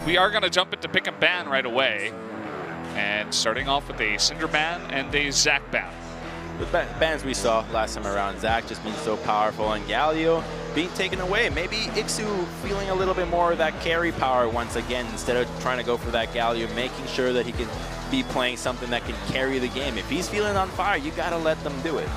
We are going to jump into pick and ban right away. And starting off with a Cinder ban and a Zac ban. The bans we saw last time around, Zac just being so powerful and Galio being taken away. Maybe Ixu feeling a little bit more of that carry power once again instead of trying to go for that Galio, making sure that he can be playing something that can carry the game. If he's feeling on fire, you gotta let them do it.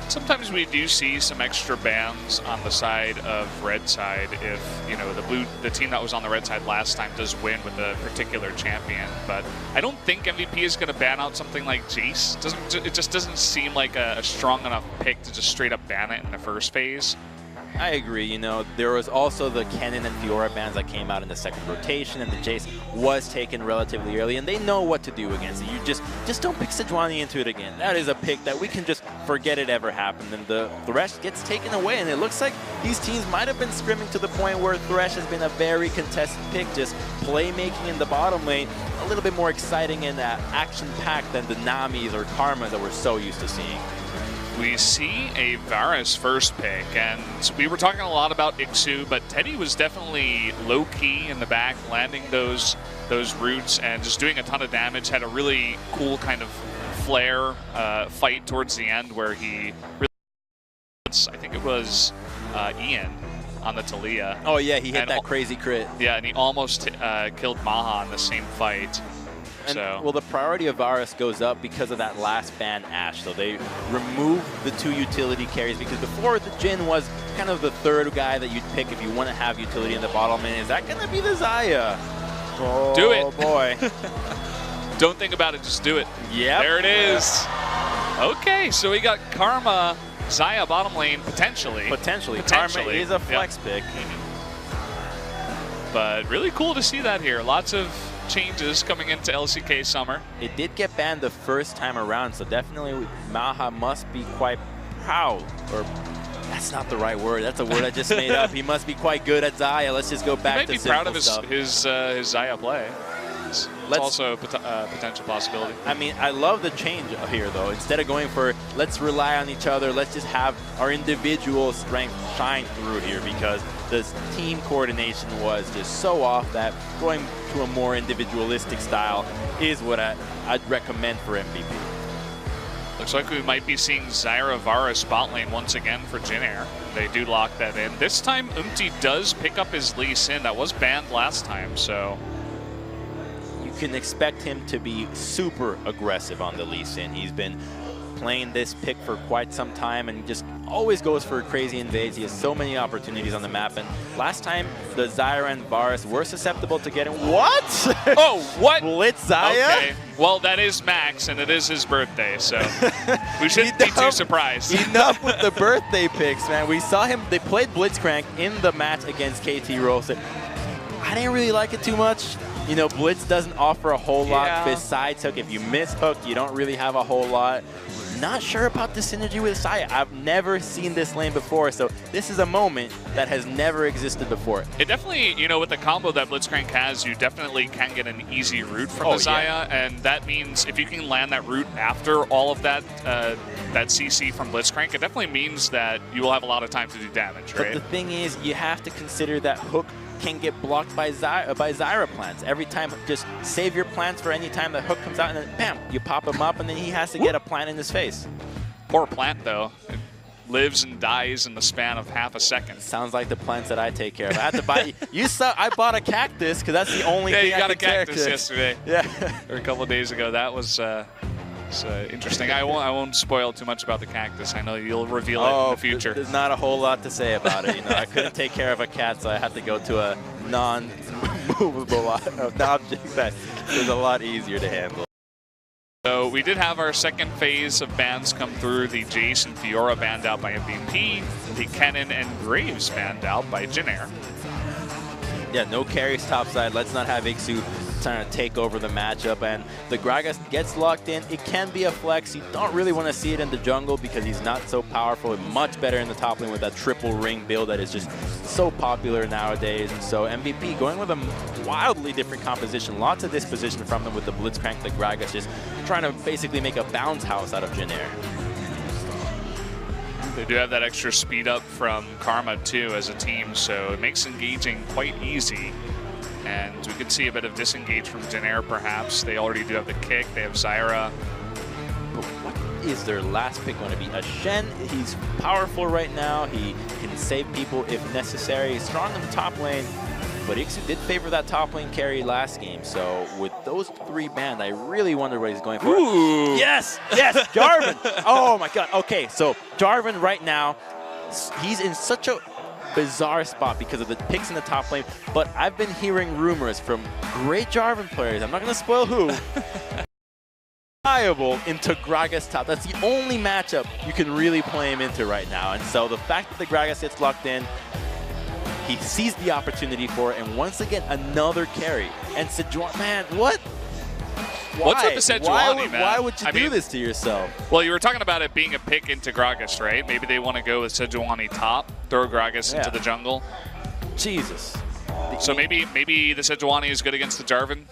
Sometimes we do see some extra bans on the side of red side if, you know, the team that was on the red side last time does win with a particular champion. But I don't think MVP is going to ban out something like Jace. It just doesn't seem like a strong enough pick to just straight up ban it in the first phase. I agree. You know, there was also the Kennen and Fiora bans that came out in the second rotation, and the Jace was taken relatively early, and they know what to do against it. You just don't pick Sejuani into it again. That is a pick that we can just forget it ever happened, and the Thresh gets taken away, and it looks like these teams might have been scrimming to the point where Thresh has been a very contested pick, just playmaking in the bottom lane, a little bit more exciting and action-packed than the Namis or Karma that we're so used to seeing. We see a Varus first pick, and we were talking a lot about Ixu, but Teddy was definitely low-key in the back, landing those roots and just doing a ton of damage. Had a really cool kind of flare fight towards the end where he really, I think it was Ian on the Talia. Oh yeah, he hit that crazy crit. Yeah, and he almost killed Maha in the same fight. And, well, the priority of Varus goes up because of that last ban Ashe. So they remove the 2 utility carries because before the Jhin was kind of the third guy that you'd pick if you want to have utility in the bottom lane. Is that going to be the Xayah? Oh, do it. Boy. Don't think about it, just do it. Yeah. There it is. Okay, so we got Karma, Xayah bottom lane, potentially. Potentially. Karma is a flex pick. But really cool to see that here. Lots of changes coming into LCK Summer. It did get banned the first time around, so definitely Maha must be quite proud. Or that's not the right word. That's a word I just made up. He must be quite good at Xayah. Let's just go back to simple stuff. He might be proud of his Xayah play. It's also a potential possibility. I mean, I love the change here, though. Instead of going for, let's rely on each other, let's just have our individual strength shine through here, because the team coordination was just so off that going to a more individualistic style is what I'd recommend for MVP. Looks like we might be seeing Zyra Varus bot lane once again for Jhin Air. They do lock that in. This time, does pick up his Lee Sin. That was banned last time, so you can expect him to be super aggressive on the Lee Sin. He's been playing this pick for quite some time and just always goes for crazy invades. He has so many opportunities on the map, and last time the Zyra and Varus were susceptible to getting what? Oh, what? Blitz Xayah? Okay. Well, that is Max, and it is his birthday, so we shouldn't be too surprised. Enough with the birthday picks, man. We saw him, they played Blitzcrank in the match against KT Rose. I didn't really like it too much. You know, Blitz doesn't offer a whole lot besides hook. If you miss hook, you don't really have a whole lot. Not sure about the synergy with Xayah. I've never seen this lane before, so this is a moment that has never existed before. It definitely, you know, with the combo that Blitzcrank has, you definitely can get an easy root from the Xayah, and that means if you can land that root after all of that that CC from Blitzcrank, it definitely means that you will have a lot of time to do damage, right? But the thing is, you have to consider that hook can get blocked by Zyra plants. Every time, just save your plants for any time the hook comes out, and then bam, you pop him up, and then he has to get a plant in his face. Poor plant, though. It lives and dies in the span of half a second. Sounds like the plants that I take care of. I had to buy. I bought a cactus because that's the only thing I could take care of. Yeah, you got a cactus yesterday. Yeah, or a couple of days ago. That was interesting. I won't spoil too much about the cactus. I know you'll reveal it in the future. There's not a whole lot to say about it. You know, I couldn't take care of a cat, so I had to go to a non-movable object that is a lot easier to handle. So we did have our second phase of bans come through. The Jace and Fiora banned out by MVP. The Kennen and Graves banned out by Jhin Air. Yeah, no carries topside. Let's not have Ixu trying to take over the matchup, and the Gragas gets locked in. It can be a flex. You don't really want to see it in the jungle because he's not so powerful. Much better in the top lane with that triple ring build that is just so popular nowadays. And so MVP going with a wildly different composition. Lots of disposition from them with the Blitzcrank, the Gragas just trying to basically make a bounce house out of Jhin Air. They do have that extra speed up from Karma too as a team, so it makes engaging quite easy. And we could see a bit of disengage from Jin perhaps. They already do have the kick. They have Zyra. But what is their last pick going to be? A Shen, he's powerful right now. He can save people if necessary. He's strong in the top lane. But Ixu did favor that top lane carry last game. So with those 3 banned, I really wonder what he's going for. Ooh. Yes, yes, Jarvan. Oh my God. Okay, so Jarvan right now, he's in such a bizarre spot because of the picks in the top lane. But I've been hearing rumors from great Jarvan players. I'm not going to spoil who. Viable into Gragas top. That's the only matchup you can really play him into right now. And so the fact that the Gragas gets locked in, he sees the opportunity for it, and once again, another carry. And Sejuani, man, what? Why? What's with the Sejuani, man? Why would you do this to yourself? Well, you were talking about it being a pick into Gragas, right? Maybe they want to go with Sejuani top, throw Gragas into the jungle. Jesus. So maybe the Sejuani is good against the Jarvan.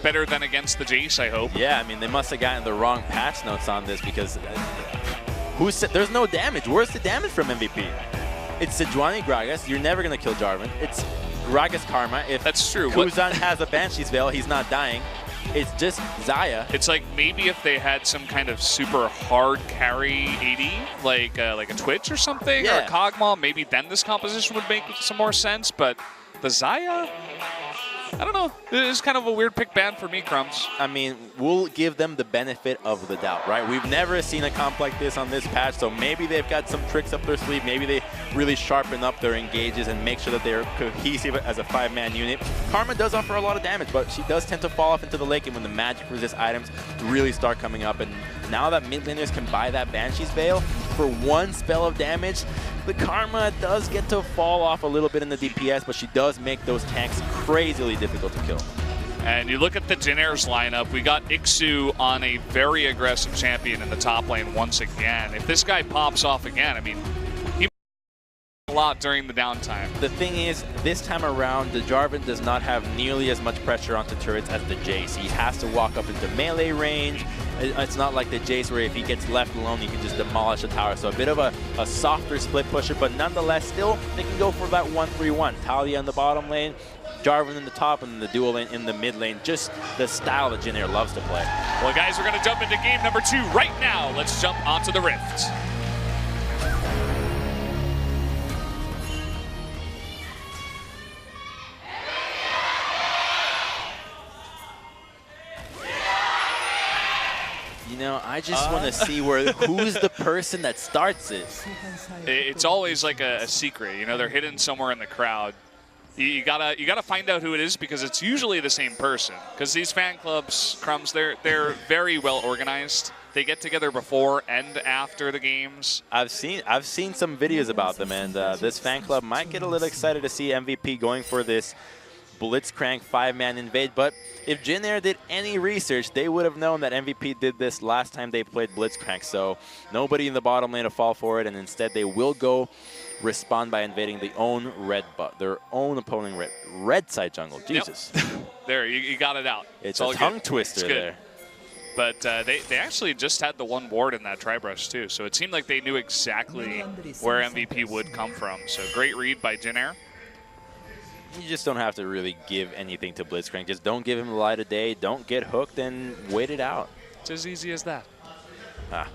Better than against the Jace, I hope. Yeah, I mean, they must have gotten the wrong patch notes on this because who said there's no damage? Where's the damage from MVP? It's Sejuani Gragas. You're never going to kill Jarvan. It's Gragas Karma. If that's true. Kuzan has a Banshee's Veil, he's not dying. It's just Xayah. It's like maybe if they had some kind of super hard carry AD, like a Twitch or something, or a Kog'Maw, maybe then this composition would make some more sense. But the Xayah, I don't know. This is kind of a weird pick ban for me, Crumbs. I mean, we'll give them the benefit of the doubt, right? We've never seen a comp like this on this patch, so maybe they've got some tricks up their sleeve. Maybe they really sharpen up their engages and make sure that they're cohesive as a 5-man unit. Karma does offer a lot of damage, but she does tend to fall off into the lake, and when the magic resist items really start coming up, and now that mid laners can buy that Banshee's Veil for 1 spell of damage, the Karma does get to fall off a little bit in the DPS, but she does make those tanks crazily difficult to kill. And you look at the Jin-Air's lineup, we got Ixu on a very aggressive champion in the top lane once again. If this guy pops off again, I mean, he a lot during the downtime. The thing is, this time around, the Jarvan does not have nearly as much pressure onto turrets as the Jace. He has to walk up into melee range. It's not like the Jace where if he gets left alone, he can just demolish a tower. So a bit of a softer split pusher, but nonetheless, still, they can go for that 1-3-1. Talia in the bottom lane, Jarvan in the top, and then the dual lane in the mid lane. Just the style that Jin-Air loves to play. Well, guys, we're going to jump into game number 2 right now. Let's jump onto the Rift. You know, I just want to see who's the person that starts it. It's always like a secret, you know. They're hidden somewhere in the crowd. You gotta find out who it is because it's usually the same person. Because these fan clubs, Crumbs, they're very well organized. They get together before and after the games. I've seen some videos about them, and this fan club might get a little excited to see MVP going for this Blitzcrank 5-man invade. But if Jin-Air did any research, they would have known that MVP did this last time they played Blitzcrank. So nobody in the bottom lane to fall for it, and instead they will go respond by invading their own opponent red side jungle. Jesus. Yep. There, you got it out. It's a tongue twister there. But they actually just had the 1 ward in that Tri-Brush too, so it seemed like they knew exactly where MVP would come from. So great read by Jin-Air. You just don't have to really give anything to Blitzcrank. Just don't give him the light of day. Don't get hooked and wait it out. It's as easy as that. Ah.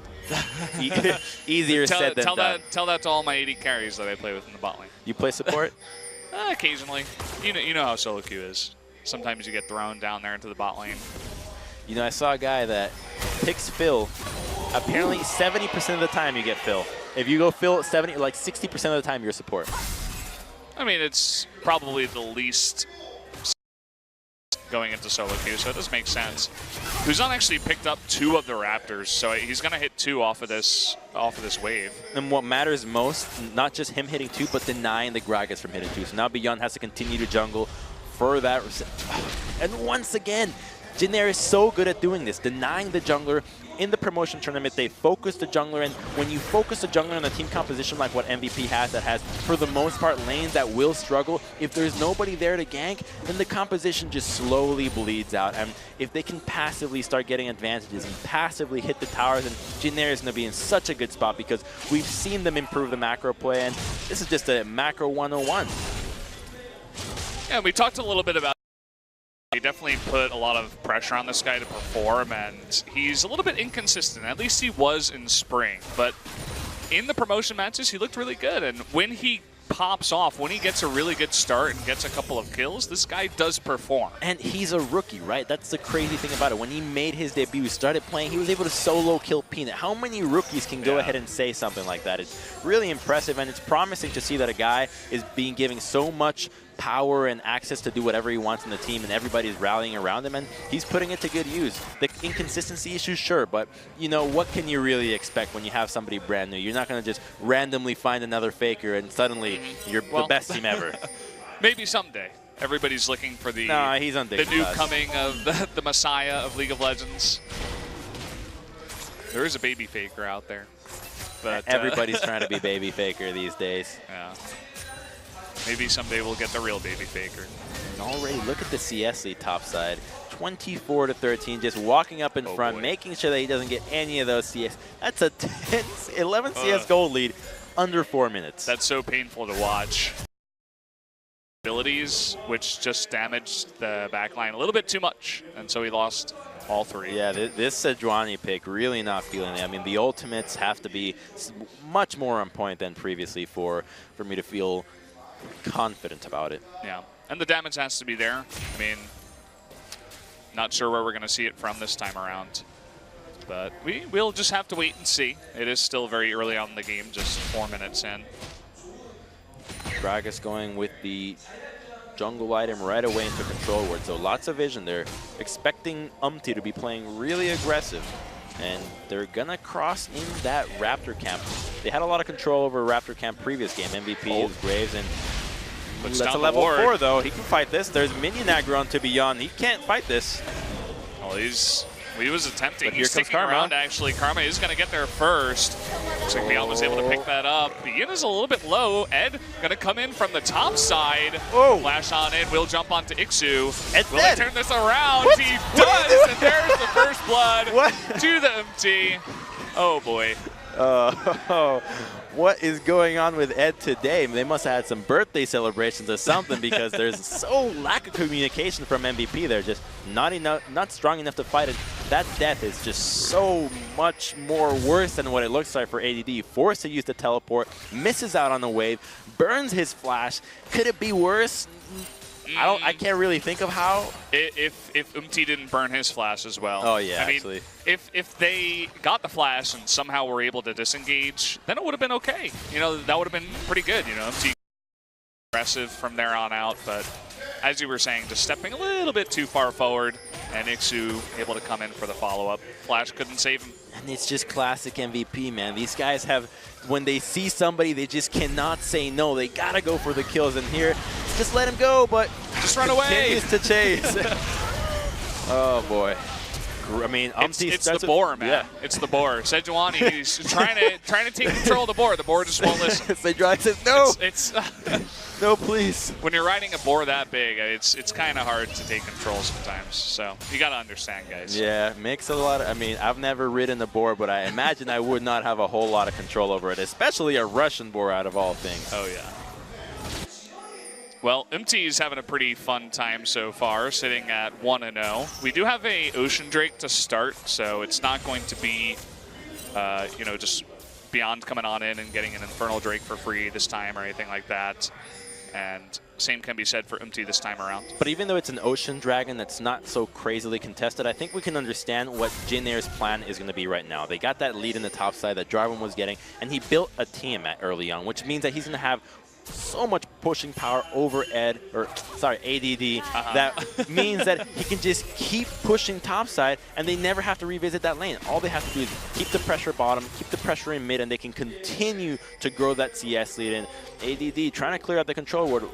Easier said than done. Tell that to all my 80 carries that I play with in the bot lane. You play support? Occasionally. You know how solo queue is. Sometimes you get thrown down there into the bot lane. You know, I saw a guy that picks Phil. Apparently 70% of the time you get Phil. If you go Phil 60% of the time you're support. I mean, it's probably the least going into solo queue, so it does make sense. Kuzan actually picked up 2 of the Raptors, so he's going to hit 2 off of this wave. And what matters most, not just him hitting 2, but denying the Gragas from hitting 2. So now Beyond has to continue to jungle for that. And once again, Jin-Air is so good at doing this, denying the jungler. In the promotion tournament, they focus the jungler, and when you focus the jungler in a team composition like what MVP has, that has, for the most part, lanes that will struggle, if there's nobody there to gank, then the composition just slowly bleeds out. And if they can passively start getting advantages and passively hit the towers, then Jin-Air is going to be in such a good spot because we've seen them improve the macro play, and this is just a macro 101. Yeah, we talked a little bit about He definitely put a lot of pressure on this guy to perform, and he's a little bit inconsistent. At least he was in spring, but in the promotion matches, he looked really good. And when he pops off, when he gets a really good start and gets a couple of kills, this guy does perform. And he's a rookie, right? That's the crazy thing about it. When he made his debut, started playing, he was able to solo kill Peanut. How many rookies can go ahead and say something like that? It's really impressive, and it's promising to see that a guy is being given so much power and access to do whatever he wants in the team, and everybody's rallying around him, and he's putting it to good use. The inconsistency issues, sure, but you know, what can you really expect when you have somebody brand new? You're not going to just randomly find another faker and suddenly you're the best team ever. Maybe someday. Everybody's looking for the, he's on the new coming of the Messiah of League of Legends. There is a baby faker out there. But everybody's trying to be baby faker these days. Yeah. Maybe someday we'll get the real baby faker. And already, look at the CS lead top side. 24-13, just walking up in front, making sure that he doesn't get any of those CS. That's a 11 CS gold lead under 4 minutes. That's so painful to watch. Abilities, which just damaged the backline a little bit too much, and so he lost all three. Yeah, this Sejuani pick, really not feeling it. I mean, the ultimates have to be much more on point than previously for me to feel confident about it. Yeah, and the damage has to be there. I mean, not sure where we're going to see it from this time around, but we'll just have to wait and see. It is still very early on in the game, just 4 minutes in. Gragas going with the jungle item right away into control ward, so lots of vision there. Expecting to be playing really aggressive, and they're gonna cross in that Raptor camp. They had a lot of control over Raptor camp previous game. MVP is Graves, and that's a level 4 though. He can fight this. There's minion aggro on to Beyond. He can't fight this. Well, he was attempting. But he's here comes sticking Karma. around, actually. Karma is going to get there first. Looks like Beyond was able to pick that up. Ian is a little bit low. Ed going to come in from the top side. Flash on in. Will jump onto Ixu. Ed's Will dead. he turn this around? What? He What does, and there's the first blood What? to the MT. Oh, boy. What is going on with Ed today? They must have had some birthday celebrations or something, because there's so lack of communication from MVP. They're just not strong enough to fight it. That death is just so much more worse than what it looks like for ADD. Forced to use the teleport, misses out on the wave, burns his flash. Could it be worse? I can't really think of how. If didn't burn his flash as well. Oh yeah, I mean, actually. If they got the flash and somehow were able to disengage, then it would have been okay. You know, that would have been pretty good. You know, aggressive from there on out. But as you were saying, just stepping a little bit too far forward, and Ixu able to come in for the follow-up. Flash couldn't save him. And it's just classic MVP, man. These guys have, when they see somebody, they just cannot say no. They gotta go for the kills. And here, just let him go, but just run away. Continues to chase. Oh boy. I mean, it's the boar, man. Yeah. It's the boar. Sejuani, he's trying to take control of the boar. The boar just won't listen. Sejuani says no. It's no, please. When you're riding a boar that big, it's kind of hard to take control sometimes. So you got to understand, guys. Yeah, makes a lot of, I mean, I've never ridden a boar, but I imagine I would not have a whole lot of control over it, especially a Russian boar out of all things. Oh, yeah. Well, MT is having a pretty fun time so far, sitting at 1-0. We do have a Ocean Drake to start, so it's not going to be, you know, just Beyond coming on in and getting an Infernal Drake for free this time or anything like that. And same can be said for MT this time around. But even though it's an Ocean Dragon that's not so crazily contested, I think we can understand what Jin Air's plan is going to be right now. They got that lead in the top side that Jarvan was getting, and he built a team at early on, which means that he's going to have so much pushing power over ADD. That means that he can just keep pushing topside, and they never have to revisit that lane. All they have to do is keep the pressure bottom, keep the pressure in mid, and they can continue to grow that CS lead. And ADD trying to clear out the control ward.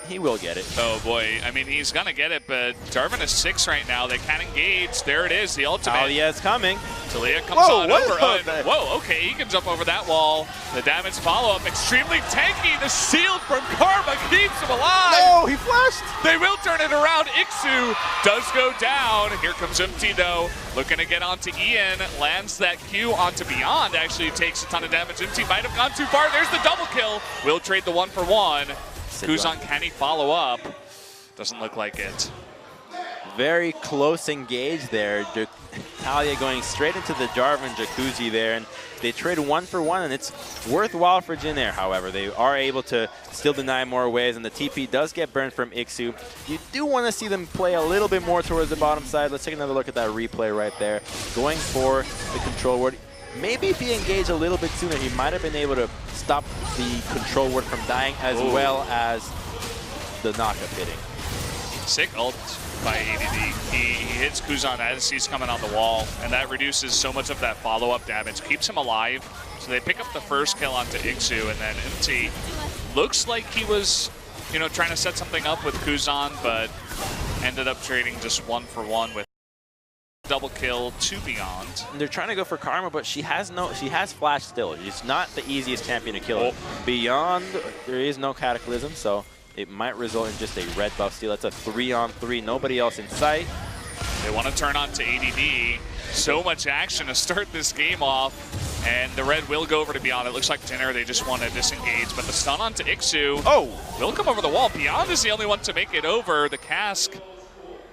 He will get it. Oh boy, I mean, he's gonna get it, but Jarvan is 6 right now. They can't engage. There it is, the ultimate. Talia is coming. Talia comes on over. Whoa, okay, he can jump over that wall. The damage follow-up, extremely tanky. The shield from Karma keeps him alive. No, he flashed. They will turn it around. Ixu does go down. Here comes MT though, looking to get onto Ian. Lands that Q onto Beyond. Actually takes a ton of damage. MT might have gone too far. There's the double kill. Will trade the 1-for-1. Kuzan, can he follow up? Doesn't look like it. Very close engage there. Talia going straight into the Jarvan Jacuzzi there, and they trade 1-for-1, and it's worthwhile for Jin Air. However, they are able to still deny more waves, and the TP does get burned from Ixu. You do want to see them play a little bit more towards the bottom side. Let's take another look at that replay right there. Going for the control ward. Maybe if he engaged a little bit sooner, he might have been able to stop the control ward from dying as well as the knockup hitting. Sick ult by ADD. He hits Kuzan as he's coming on the wall, and that reduces so much of that follow-up damage, keeps him alive. So they pick up the first kill onto Ixu, and then Umti looks like he was, you know, trying to set something up with Kuzan, but ended up trading just 1-for-1 with double kill to Beyond. They're trying to go for Karma, but she has flash still. She's not the easiest champion to kill. Beyond, there is no Cataclysm, so it might result in just a red buff steal. That's a 3-on-3, nobody else in sight. They want to turn on to ADD. So much action to start this game off, and the red will go over to Beyond. It looks like Dinner, they just want to disengage, but the stun onto Ixu will come over the wall. Beyond is the only one to make it over. The cask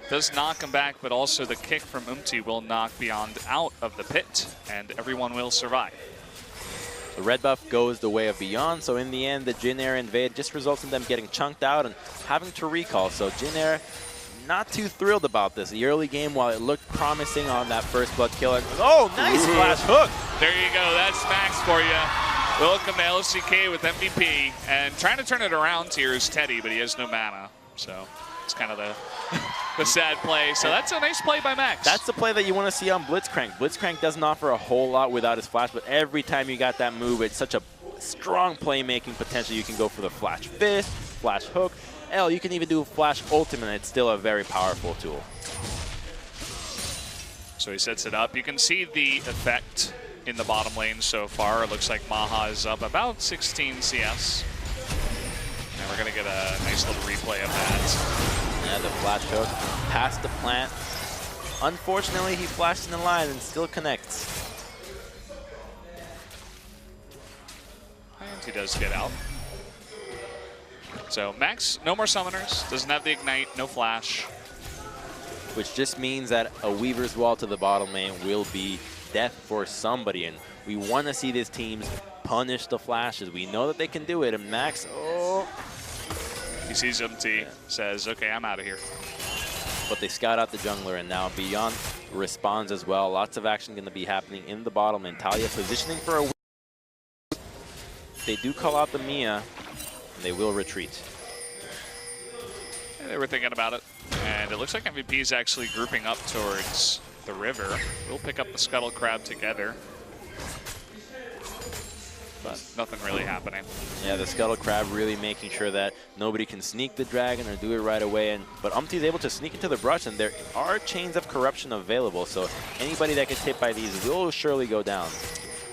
does knock him back, but also the kick from Umti will knock Beyond out of the pit, and everyone will survive. The red buff goes the way of Beyond, so in the end, the Jin Air invade just results in them getting chunked out and having to recall. So Jin Air, not too thrilled about this. The early game, while it looked promising on that first blood kill, and nice flash hook. There you go, that's Max for you. Welcome to LCK with MVP, and trying to turn it around here is Teddy, but he has no mana, so it's kind of the sad play. So that's a nice play by Max. That's the play that you want to see on Blitzcrank. Blitzcrank doesn't offer a whole lot without his flash, but every time you got that move, it's such a strong playmaking potential. You can go for the flash fist, flash hook. Hell, you can even do a flash ultimate, and it's still a very powerful tool. So he sets it up. You can see the effect in the bottom lane so far. It looks like Maha is up about 16 CS. And we're going to get a nice little replay of that. Yeah, the flash hook past the plant. Unfortunately, he flashed in the line and still connects. And he does get out. So Max, no more summoners, doesn't have the ignite, no flash. Which just means that a Weaver's Wall to the bottom lane will be death for somebody. And we want to see these teams punish the flashes. We know that they can do it. And Max, he sees Umti, says, okay, I'm out of here. But they scout out the jungler, and now Beyond responds as well. Lots of action going to be happening in the bottom lane. Talia positioning for a... They do call out the Mia, and they will retreat. Yeah, they were thinking about it. And it looks like MVP is actually grouping up towards the river. We'll pick up the Scuttle Crab together. But nothing really happening. Yeah, the Scuttle Crab really making sure that nobody can sneak the dragon or do it right away. But Umti's able to sneak into the brush, and there are chains of corruption available. So anybody that gets hit by these will surely go down.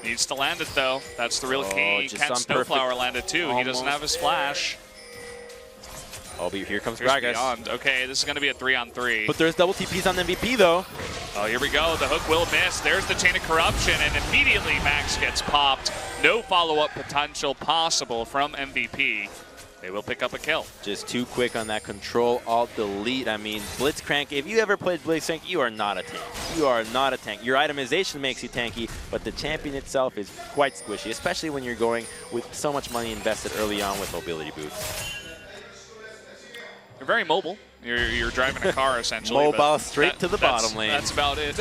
Needs to land it, though. That's the real key. Can't Snowflower land it, too. He doesn't have his flash. Oh, but here comes Gragas. Beyond. Okay, this is going to be a 3-on-3. But there's double TPs on MVP, though. Oh, here we go. The hook will miss. There's the chain of corruption, and immediately Max gets popped. No follow-up potential possible from MVP. They will pick up a kill. Just too quick on that control, alt, delete. I mean, Blitzcrank, if you ever played Blitzcrank, you are not a tank. You are not a tank. Your itemization makes you tanky, but the champion itself is quite squishy, especially when you're going with so much money invested early on with mobility boots. You're very mobile. You're driving a car, essentially. Mobile straight to the bottom lane. That's about it.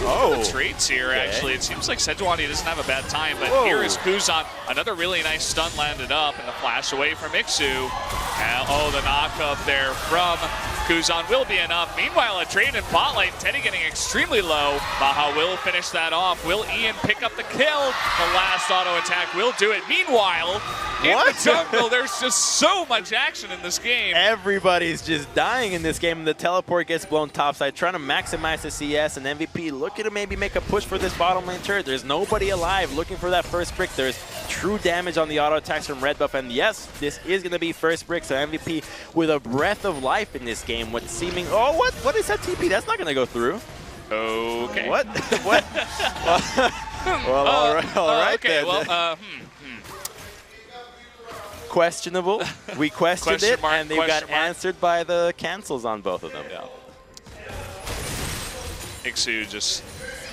Oh, the traits here, actually. It seems like Sejuani doesn't have a bad time, but here is Kuzan. Another really nice stun landed up, and the flash away from Ixu. And, the knock up there from Kuzan will be enough. Meanwhile, a trade in bot lane. Teddy getting extremely low. Baha will finish that off. Will Ian pick up the kill? The last auto attack will do it. Meanwhile, in the jungle, there's just so much action in this game. Everybody's just dying in this game, and the teleport gets blown topside, trying to maximize the CS, and MVP looking to maybe make a push for this bottom lane turret. There's nobody alive looking for that first brick. There's true damage on the auto attacks from Red Buff, and yes, this is going to be first brick, so MVP with a breath of life in this game. What's seeming... Oh, what is that TP? That's not going to go through. Okay. What? What? Well, all right okay, then. well, questionable. We questioned Question it, mark, and they got question mark. answered by the cancels on both of them. Yeah. Iksu just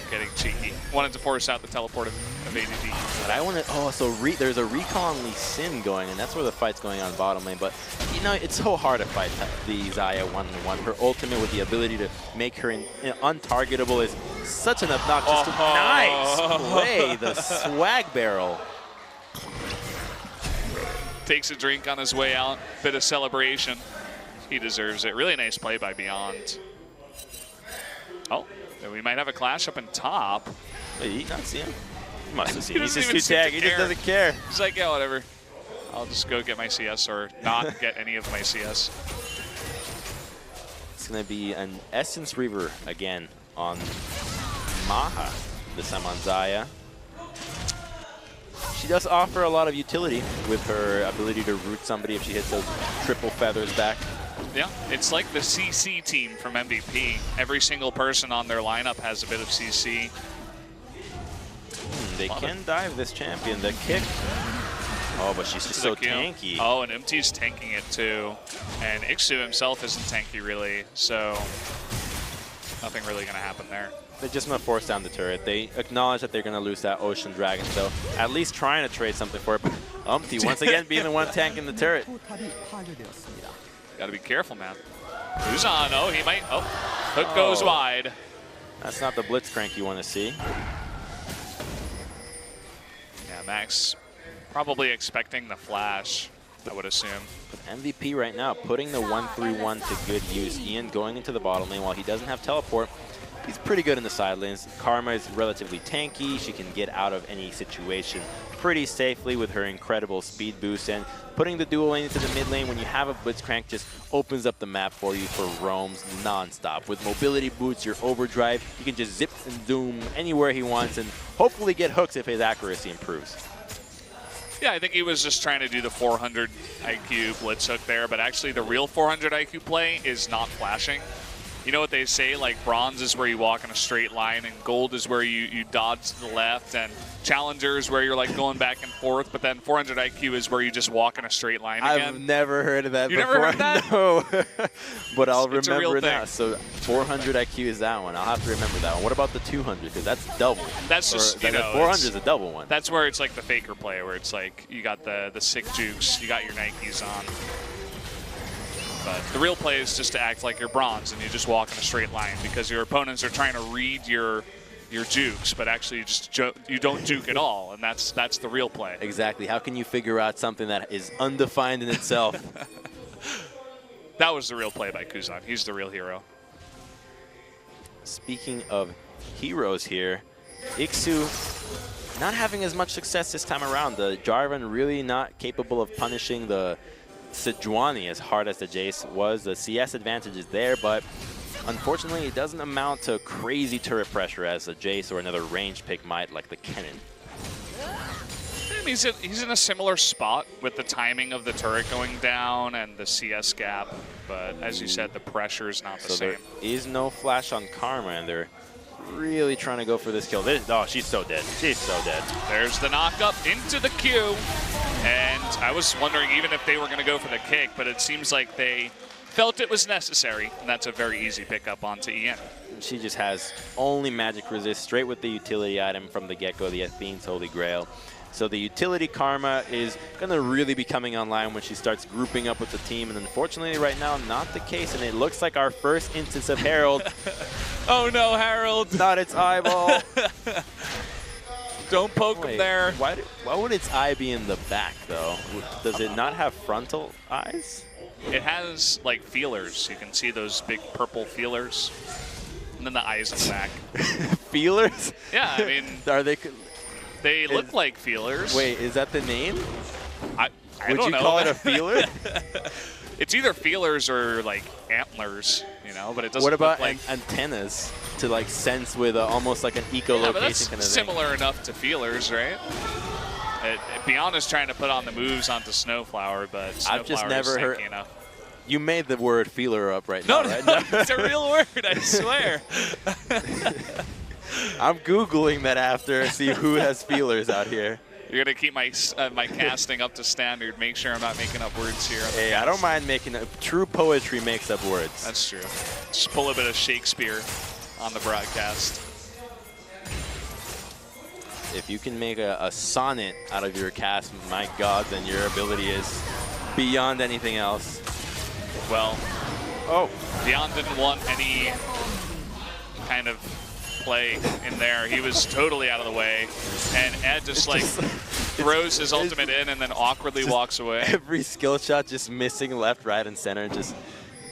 getting cheeky. Wanted to force out the teleport of ADD. But I want to. Oh, so there's a recall on Lee Sin going, and that's where the fight's going on bottom lane. But you know, it's so hard to fight the Xayah 1-on-1. Her ultimate with the ability to make her untargetable is such an obnoxious. Nice play, the swag barrel. Takes a drink on his way out. Bit of celebration. He deserves it. Really nice play by Beyond. Oh, we might have a clash up in top. Wait, did he not see him? He must have seen him. He He's doesn't just even too tag. seem He to just care. doesn't care. He's like, yeah, whatever. I'll just go get my CS or not get any of my CS. It's going to be an Essence Reaver again on Maha, this time on Xayah. She does offer a lot of utility with her ability to root somebody if she hits those triple feathers back. Yeah, it's like the CC team from MVP. Every single person on their lineup has a bit of CC. They can dive this champion. The kick. Oh, but she's just so tanky. Oh, and MT's tanking it too. And Iksu himself isn't tanky really, so nothing really going to happen there. They're just going to force down the turret. They acknowledge that they're going to lose that Ocean Dragon, so at least trying to trade something for it. But Umpty, once again, being the one tanking the turret. Got to be careful, man. Who's on? Oh, he might. Oh, hook goes wide. That's not the Blitzcrank you want to see. Yeah, Max probably expecting the flash, I would assume. But MVP right now putting the 1-3-1 to good use. Ian going into the bottom lane while he doesn't have teleport. He's pretty good in the side lanes. Karma is relatively tanky. She can get out of any situation pretty safely with her incredible speed boost. And putting the dual lane into the mid lane when you have a Blitzcrank just opens up the map for you for roams non-stop. With mobility boots, your overdrive, you can just zip and zoom anywhere he wants and hopefully get hooks if his accuracy improves. Yeah, I think he was just trying to do the 400 IQ blitz hook there, but actually the real 400 IQ play is not flashing. You know what they say, like bronze is where you walk in a straight line, and gold is where you dodge to the left, and challenger is where you're like going back and forth, but then 400 IQ is where you just walk in a straight line again. I've never heard of that You before. never heard that? No. But I'll It's a real remember thing. now. So 400 IQ is that one. I'll have to remember that one. What about the 200? Because that's double. That's just, you know, 400 is a double one. That's where it's like the faker play, where it's like you got the sick jukes, you got your Nikes on. But the real play is just to act like you're bronze and you just walk in a straight line because your opponents are trying to read your jukes, but actually you don't juke at all, and that's the real play. Exactly. How can you figure out something that is undefined in itself? That was the real play by Kuzan. He's the real hero. Speaking of heroes here, Iksu not having as much success this time around. The Jarvan really not capable of punishing the Sejuani as hard as the Jace was. The CS advantage is there, but unfortunately it doesn't amount to crazy turret pressure as a Jace or another ranged pick might, like the Kennen. He's in a similar spot with the timing of the turret going down and the CS gap, but as you said, the pressure is not the So same. there is no flash on Karma, and they're really trying to go for this kill. Oh, she's so dead. She's so dead. There's the knock-up into the queue. And I was wondering even if they were going to go for the kick, but it seems like they felt it was necessary, and that's a very easy pickup onto Ian. She just has only magic resist straight with the utility item from the get-go, the Athene's Holy Grail. So the utility Karma is going to really be coming online when she starts grouping up with the team, and unfortunately right now not the case, and it looks like our first instance of Herald. Oh no, Harold! Not its eyeball. Don't poke him there. Why would its eye be in the back, though? Does it not have frontal eyes? It has like feelers. You can see those big purple feelers. And then the eyes in the back. Feelers? Yeah, I mean, Are they? they look like feelers. Wait, is that the name? I Would don't you know. call it a feeler? It's either feelers or like antlers, you know, but it doesn't What about look like... antennas to like sense with almost like an echolocation Yeah, but that's kind of thing? similar enough to feelers, right? Beyond is trying to put on the moves onto Snowflower, but Snowflower I've just never is heard. tanky enough. You made the word feeler up right No, now, no, right? it's a real word, I swear. I'm Googling that after, see who has feelers out here. You're gonna keep my my casting up to standard. Make sure I'm not making up words here. Hey, I don't mind making up. True poetry makes up words. That's true. Just pull a bit of Shakespeare on the broadcast. If you can make a sonnet out of your cast, my God, then your ability is beyond anything else. Well, Beyond didn't want any kind of play in there. He was totally out of the way, and Ed just like throws his ultimate in and then awkwardly walks away. Every skill shot just missing left, right, and center. Just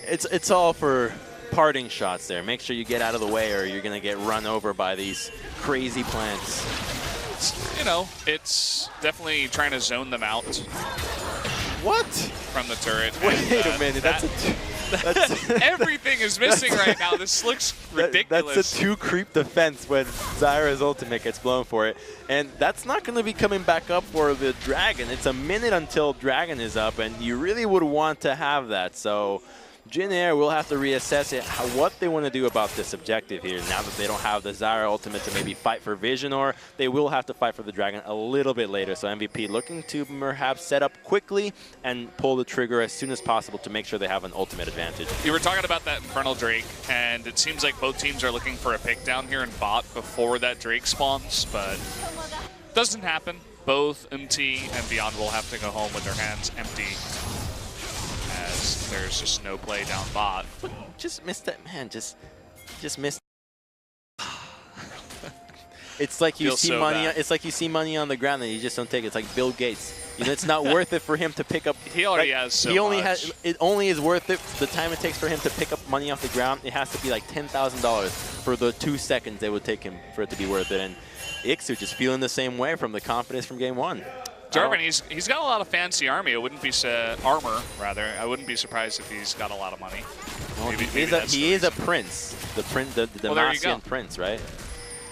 it's all for parting shots there. Make sure you get out of the way, or you're gonna get run over by these crazy plants. You know, it's definitely trying to zone them out. What? From the turret. Wait a minute. That's everything is missing right now. This looks ridiculous. That's a 2-creep defense when Zyra's ultimate gets blown for it. And that's not going to be coming back up for the Dragon. It's a minute until Dragon is up, and you really would want to have that. So Jin Air will have to reassess it, what they want to do about this objective here now that they don't have the Zyra ultimate to maybe fight for Vision, or they will have to fight for the Dragon a little bit later. So MVP looking to perhaps set up quickly and pull the trigger as soon as possible to make sure they have an ultimate advantage. You were talking about that Infernal Drake, and it seems like both teams are looking for a pick down here in bot before that Drake spawns, but doesn't happen. Both MT and Beyond will have to go home with their hands empty, as there's just no play down bot. Just missed that, man. Just missed. It's like you see money. It's like you see money on the ground and you just don't take it. It's like Bill Gates. You know, it's not worth it for him to pick up. He already has so much. It only is worth it the time it takes for him to pick up money off the ground. It has to be like $10,000 for the 2 seconds it would take him for it to be worth it. And Ixu just feeling the same way from the confidence from game one. Jarvan, he's got a lot of fancy army. It wouldn't be armor, rather. I wouldn't be surprised if he's got a lot of money. Well, he is a prince. The Damascene prince, right?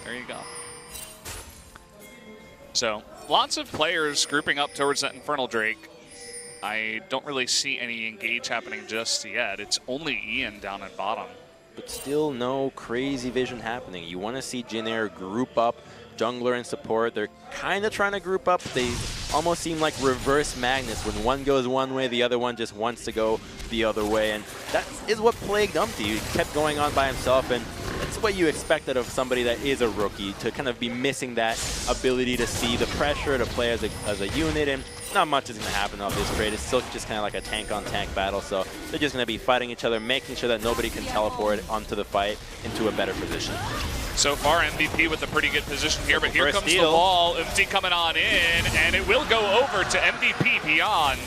There you go. So lots of players grouping up towards that Infernal Drake. I don't really see any engage happening just yet. It's only Ian down at bottom. But still no crazy vision happening. You want to see Jin Air group up, jungler and support. They're kind of trying to group up. They almost seem like reverse magnets. When one goes one way, the other one just wants to go the other way. And that is what plagued Umpty. He kept going on by himself, and that's what you expected of somebody that is a rookie, to kind of be missing that ability to see the pressure, to play as a unit. And not much is going to happen off this trade. It's still just kind of like a tank-on-tank battle. So they're just going to be fighting each other, making sure that nobody can teleport onto the fight into a better position. So far, MVP with a pretty good position here, but here comes the ball. MT coming on in, and it will go over to MVP Beyond.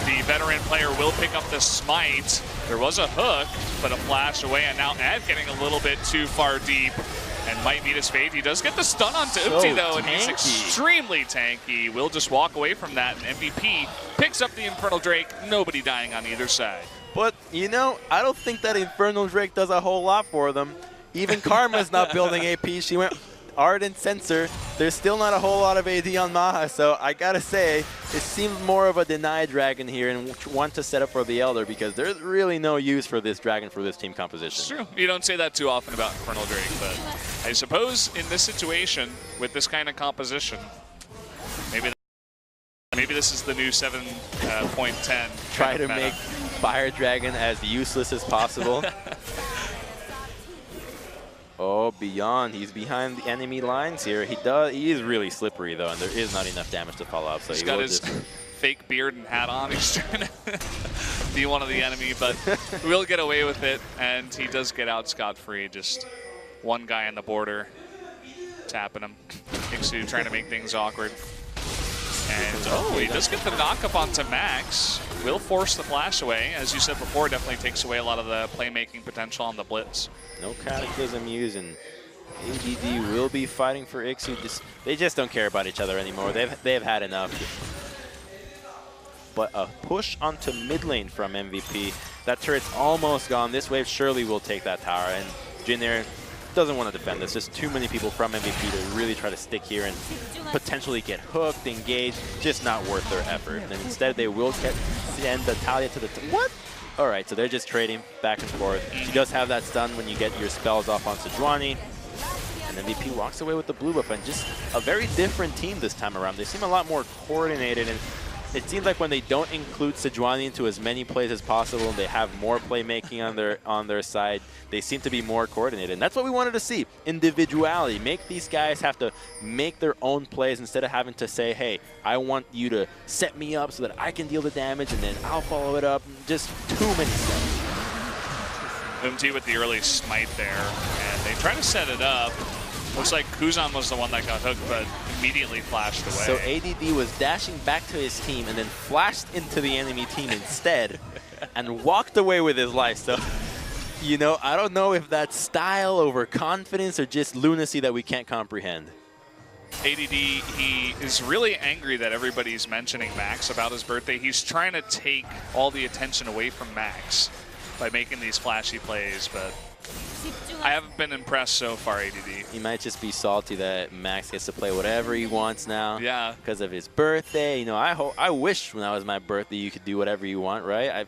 The veteran player will pick up the smite. There was a hook, but a flash away, and now Ed getting a little bit too far deep and might meet his fate. He does get the stun onto MT though, and he's extremely tanky. Will just walk away from that, and MVP picks up the Infernal Drake. Nobody dying on either side. But, you know, I don't think that Infernal Drake does a whole lot for them. Even Karma's not building AP. She went Ardent Sensor. There's still not a whole lot of AD on Maha, so I gotta say, it seems more of a deny Dragon here and want to set up for the Elder, because there's really no use for this Dragon for this team composition. It's true. You don't say that too often about Infernal Drake, but I suppose in this situation, with this kind of composition, maybe this is the new 7.10. Try to make Fire Dragon as useless as possible. Oh, Beyond, he's behind the enemy lines here. He is really slippery though, and there is not enough damage to follow up. So he's got his fake beard and hat on. He's trying to be one of the enemy, but will get away with it, and he does get out scot-free. Just one guy on the border tapping him. Ixu trying to make things awkward. And he does get the knock-up onto Max. Will force the flash away. As you said before, definitely takes away a lot of the playmaking potential on the blitz. No Cataclysm used, and AGD will be fighting for Ixu. They just don't care about each other anymore. They've had enough. But a push onto mid lane from MVP. That turret's almost gone. This wave surely will take that tower, and Jin Air doesn't want to defend this. There's too many people from MVP to really try to stick here and potentially get hooked, engaged. Just not worth their effort. And instead, they will send the Talia to the... What? All right, so they're just trading back and forth. She does have that stun when you get your spells off on Sejuani. And and MVP walks away with the blue buff, and just a very different team this time around. They seem a lot more coordinated, and it seems like when they don't include Sejuani into as many plays as possible, they have more playmaking on their side, they seem to be more coordinated. And that's what we wanted to see. Individuality. Make these guys have to make their own plays instead of having to say, hey, I want you to set me up so that I can deal the damage and then I'll follow it up. Just too many steps. Umti with the early smite there, and they try to set it up. Looks like Kuzan was the one that got hooked, but immediately flashed away. So ADD was dashing back to his team and then flashed into the enemy team instead and walked away with his life. So, you know, I don't know if that's style over confidence or just lunacy that we can't comprehend. ADD, he is really angry that everybody's mentioning Max about his birthday. He's trying to take all the attention away from Max by making these flashy plays, but I haven't been impressed so far, ADD. He might just be salty that Max gets to play whatever he wants now. Yeah. Because of his birthday. You know, I wish when that was my birthday you could do whatever you want, right?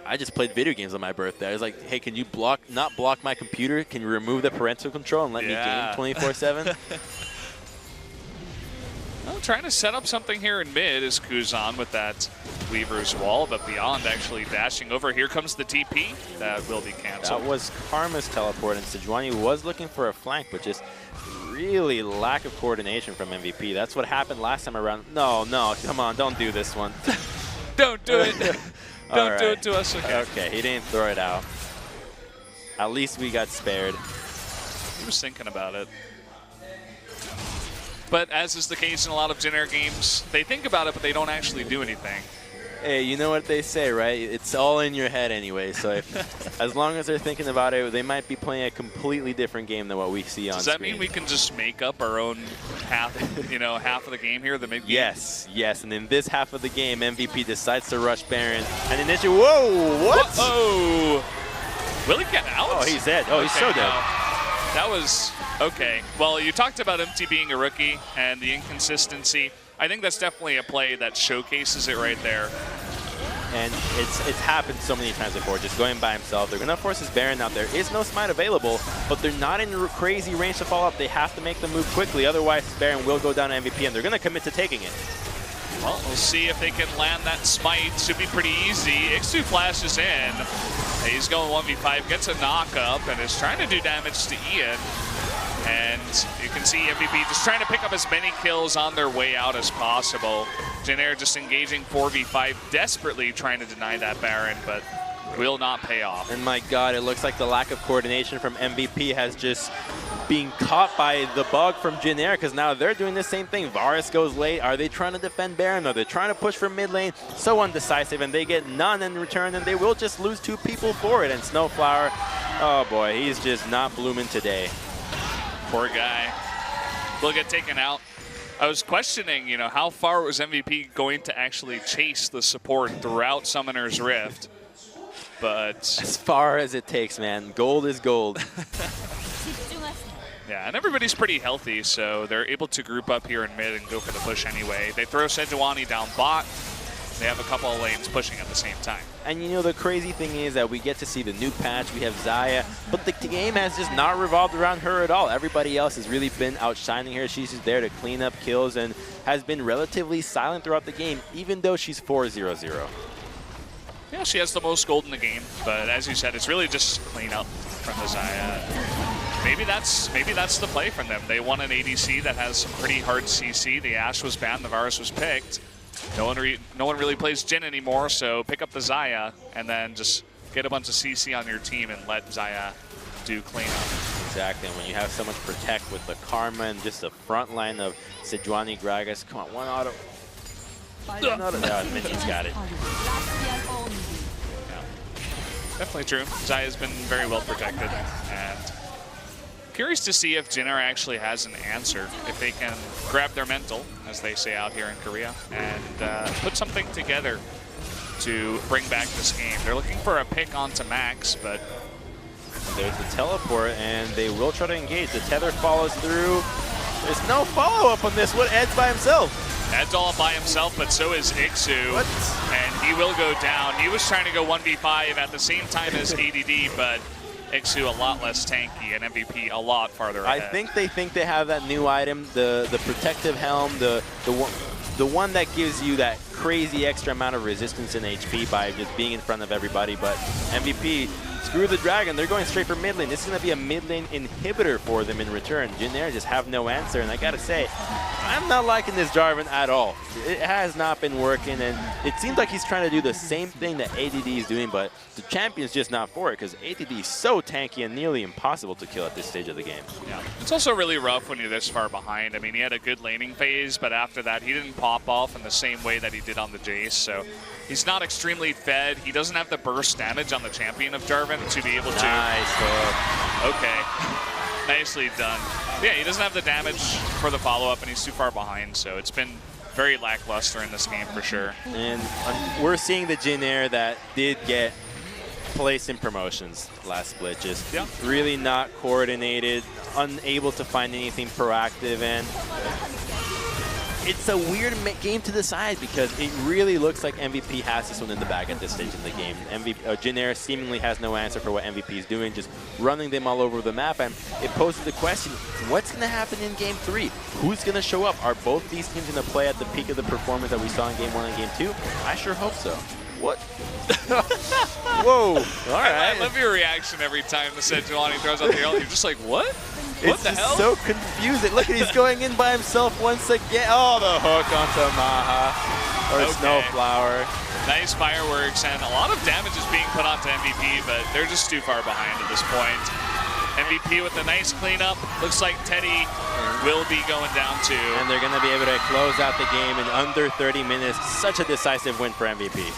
I just played video games on my birthday. I was like, hey, can you not block my computer? Can you remove the parental control and let me game 24/7? Well, trying to set up something here in mid is Kuzan with that Weaver's Wall, but beyond actually dashing over. Here comes the TP. That will be canceled. That was Karma's teleport, and Sejuani was looking for a flank, but just really lack of coordination from MVP. That's what happened last time around. No, come on, don't do this one. Don't do it. Don't do it to us. Okay, he didn't throw it out. At least we got spared. He was thinking about it. But as is the case in a lot of Jin Air games, they think about it, but they don't actually do anything. Hey, you know what they say, right? It's all in your head anyway. So if, as long as they're thinking about it, they might be playing a completely different game than what we see on screen. Does that mean we can just make up our own half, half of the game here, the mid game? Yes. And in this half of the game, MVP decides to rush Baron. And initially, whoa, what? Oh, will he get out? Oh, he's dead. Oh, he's so dead. That was okay. Well, you talked about MT being a rookie and the inconsistency. I think that's definitely a play that showcases it right there. And it's happened so many times before, just going by himself. They're going to force his Baron out. There is no smite available, but they're not in crazy range to follow up. They have to make the move quickly, otherwise Baron will go down to MVP, and they're going to commit to taking it. Well, we'll see if they can land that smite. Should be pretty easy. Ixu flashes in. He's going 1v5, gets a knock up, and is trying to do damage to Ian. And you can see MVP just trying to pick up as many kills on their way out as possible. Jin Air just engaging 4v5, desperately trying to deny that Baron, but will not pay off. And my God, it looks like the lack of coordination from MVP has just been caught by the bug from Jin Air, because now they're doing the same thing. Varus goes late. Are they trying to defend Baron? Are they trying to push for mid lane? So undecisive, and they get none in return, and they will just lose 2 people for it. And Snowflower, oh boy, he's just not blooming today. Poor guy. Will get taken out. I was questioning, how far was MVP going to actually chase the support throughout Summoner's Rift, but as far as it takes, man. Gold is gold. Yeah, and everybody's pretty healthy, so they're able to group up here in mid and go for the push anyway. They throw Sejuani down bot. They have a couple of lanes pushing at the same time. And the crazy thing is that we get to see the new patch. We have Xayah, but the game has just not revolved around her at all. Everybody else has really been outshining her. She's just there to clean up kills and has been relatively silent throughout the game, even though she's 4-0-0. Yeah, she has the most gold in the game, but as you said, it's really just clean up from the Xayah. Maybe that's the play from them. They want an ADC that has some pretty hard CC. The Ashe was banned, the Varus was picked. No one really plays Jhin anymore, so pick up the Xayah and then just get a bunch of CC on your team and let Xayah do cleanup. Exactly, and when you have so much protect with the Karma and just the front line of Sejuani, Gragas, come on, one auto. Minty's got it. Yeah, definitely true. Xayah's been very well protected, and curious to see if Jin Air actually has an answer, if they can grab their mental, as they say out here in Korea, and put something together to bring back this game. They're looking for a pick onto Max, but there's the teleport, and they will try to engage. The tether follows through. There's no follow-up on this one. Ed's by himself. Ed's all by himself, but so is Ixu, and he will go down. He was trying to go 1v5 at the same time as ADD, but Ixu a lot less tanky and MVP a lot farther ahead. I think they have that new item, the protective helm, the one that gives you that crazy extra amount of resistance in HP by just being in front of everybody. But MVP, screw the dragon, they're going straight for mid lane. This is going to be a mid lane inhibitor for them in return. Jin just have no answer, and I gotta say, I'm not liking this Jarvan at all. It has not been working, and it seems like he's trying to do the same thing that ADD is doing, but the champion's just not for it, because ADD is so tanky and nearly impossible to kill at this stage of the game. Yeah. It's also really rough when you're this far behind. I mean, he had a good laning phase, but after that, he didn't pop off in the same way that he did on the Jace, so he's not extremely fed. He doesn't have the burst damage on the champion of Jarvan to be able to... Nice hook. Okay. Nicely done. Yeah, he doesn't have the damage for the follow-up, and he's too far behind, so it's been very lackluster in this game for sure. And we're seeing the Jin that did get placed in promotions last split. Just really not coordinated, unable to find anything proactive, and it's a weird game to decide because it really looks like MVP has this one in the bag at this stage in the game. Jin seemingly has no answer for what MVP is doing, just running them all over the map, and it poses the question, what's going to happen in Game 3? Who's going to show up? Are both these teams going to play at the peak of the performance that we saw in Game 1 and Game 2? I sure hope so. What? Whoa. All right. I love your reaction every time the Sejuani throws out the ult. You're just like, what? What the hell? It's so confusing. Look at, he's going in by himself once again. Oh, the hook onto Maha or Snowflower. Nice fireworks, and a lot of damage is being put onto MVP, but they're just too far behind at this point. MVP with a nice cleanup. Looks like Teddy will be going down too. And they're going to be able to close out the game in under 30 minutes. Such a decisive win for MVP.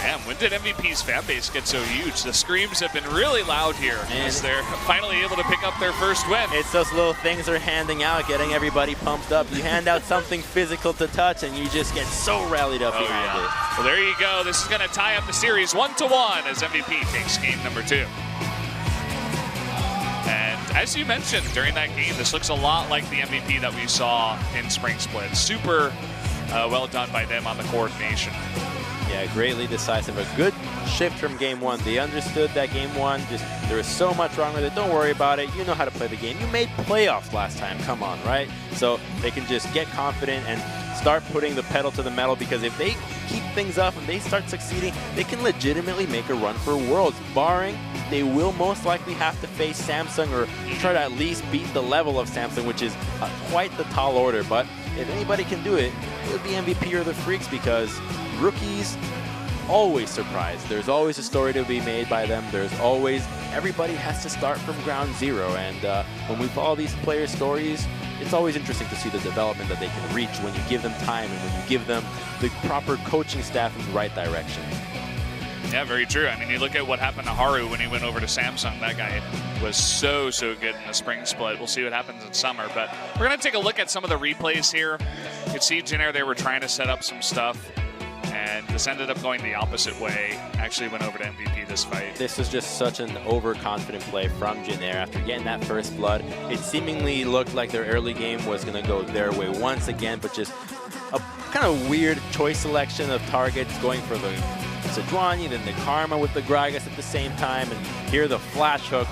Damn, when did MVP's fan base get so huge? The screams have been really loud here as they're finally able to pick up their first win. It's those little things they're handing out, getting everybody pumped up. You hand out something physical to touch, and you just get so rallied up behind it. Well, there you go. This is going to tie up the series 1-1 as MVP takes game number 2. And as you mentioned during that game, this looks a lot like the MVP that we saw in Spring Split. Super well done by them on the coordination. Yeah, greatly decisive. A good shift from Game 1. They understood that Game 1, there was so much wrong with it. Don't worry about it. You know how to play the game. You made playoffs last time. Come on, right? So they can just get confident and start putting the pedal to the metal, because if they keep things up and they start succeeding, they can legitimately make a run for Worlds, barring they will most likely have to face Samsung or try to at least beat the level of Samsung, which is quite the tall order. But if anybody can do it, it would be MVP or the Freaks, because rookies always surprise. There's always a story to be made by them. There's always, everybody has to start from ground zero. And when we follow these players' stories, it's always interesting to see the development that they can reach when you give them time and when you give them the proper coaching staff in the right direction. Yeah, very true. I mean, you look at what happened to Haru when he went over to Samsung. That guy was so good in the spring split. We'll see what happens in summer. But we're going to take a look at some of the replays here. You can see Jin they were trying to set up some stuff, and this ended up going the opposite way. Actually went over to MVP this fight. This was just such an overconfident play from Jin after getting that first blood. It seemingly looked like their early game was going to go their way once again, but just a kind of weird choice selection of targets, going for the Sejuani, then the Karma with the Gragas at the same time, and here the flash hook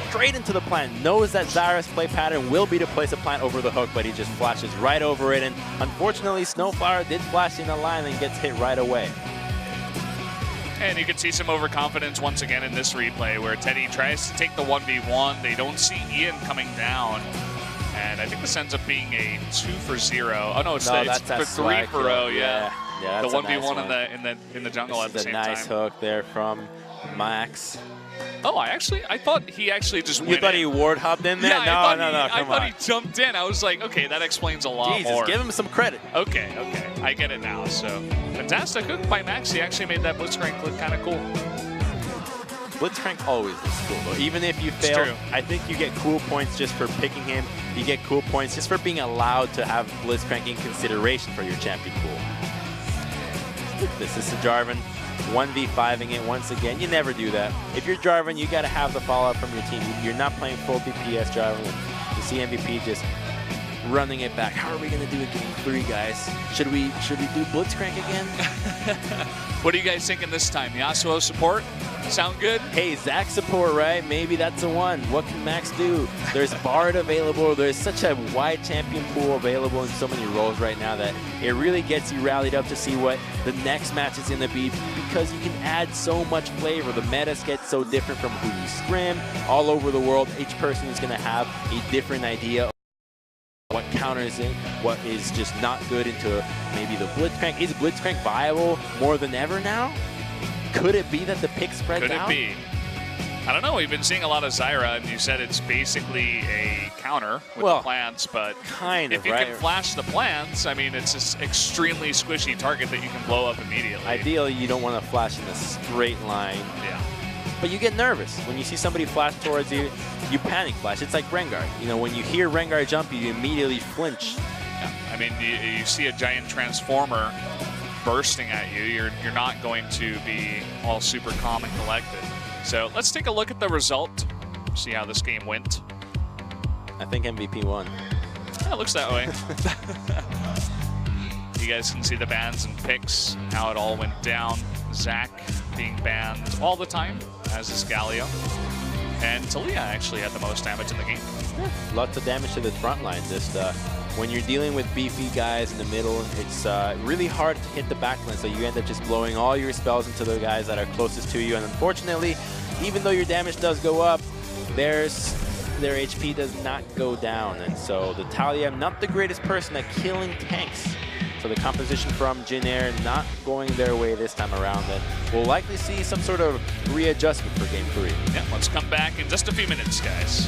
straight into the plant. Knows that Zyra's play pattern will be to place a plant over the hook, but he just flashes right over it, and unfortunately Snowflower did flash in the line and gets hit right away. And you can see some overconfidence once again in this replay where Teddy tries to take the 1v1. They don't see Ian coming down. And I think this ends up being a 2-for-0. Oh no, it's 3-for-0. Yeah, the 1v1 nice in the jungle at the same time. Nice hook there from Max. Oh, I thought he actually just went You thought he ward hopped in there? Yeah, no, I thought he jumped in. I was like, okay, that explains a lot more. Give him some credit. Okay, I get it now. So fantastic hook by Max. He actually made that blitzcrank look kind of cool. Blitzcrank always looks cool, though. Even if you fail, I think you get cool points just for picking him. You get cool points just for being allowed to have Blitzcrank in consideration for your champion pool. This is the Jarvan 1v5ing it once again. You never do that. If you're Jarvan, you got to have the follow-up from your team. You're not playing full DPS Jarvan. You see MVP just running it back. How are we going to do it game 3, guys? Should we do Blitzcrank again? What are you guys thinking this time? Yasuo support? Sound good? Hey, Zach support, right? Maybe that's the one. What can Max do? There's Bard available. There's such a wide champion pool available in so many roles right now that it really gets you rallied up to see what the next match is going to be, because you can add so much flavor. The metas get so different from who you scrim all over the world. Each person is going to have a different idea of what counters in, what is just not good into maybe the Blitzcrank. Is Blitzcrank viable more than ever now? Could it be that the pick spreads out? Could it be? I don't know. We've been seeing a lot of Zyra, and you said it's basically a counter with the plants, but kind of, if you can flash the plants, I mean, it's this extremely squishy target that you can blow up immediately. Ideally, you don't want to flash in a straight line. Yeah. But you get nervous. When you see somebody flash towards you, you panic flash. It's like Rengar. You know, when you hear Rengar jump, you immediately flinch. Yeah. I mean, you see a giant transformer bursting at you, you're not going to be all super calm and collected. So let's take a look at the result, see how this game went. I think MVP won. Yeah, it looks that way. You guys can see the bans and picks, how it all went down. Zach being banned all the time, as is Galio. And Talia actually had the most damage in the game. Yeah, lots of damage to the front line. Just when you're dealing with beefy guys in the middle, it's really hard to hit the backline, so you end up just blowing all your spells into the guys that are closest to you. And unfortunately, even though your damage does go up, their HP does not go down. And so the Talia, not the greatest person at killing tanks. So the composition from Jin Air not going their way this time around, and we'll likely see some sort of readjustment for game 3. Yeah, let's come back in just a few minutes, guys.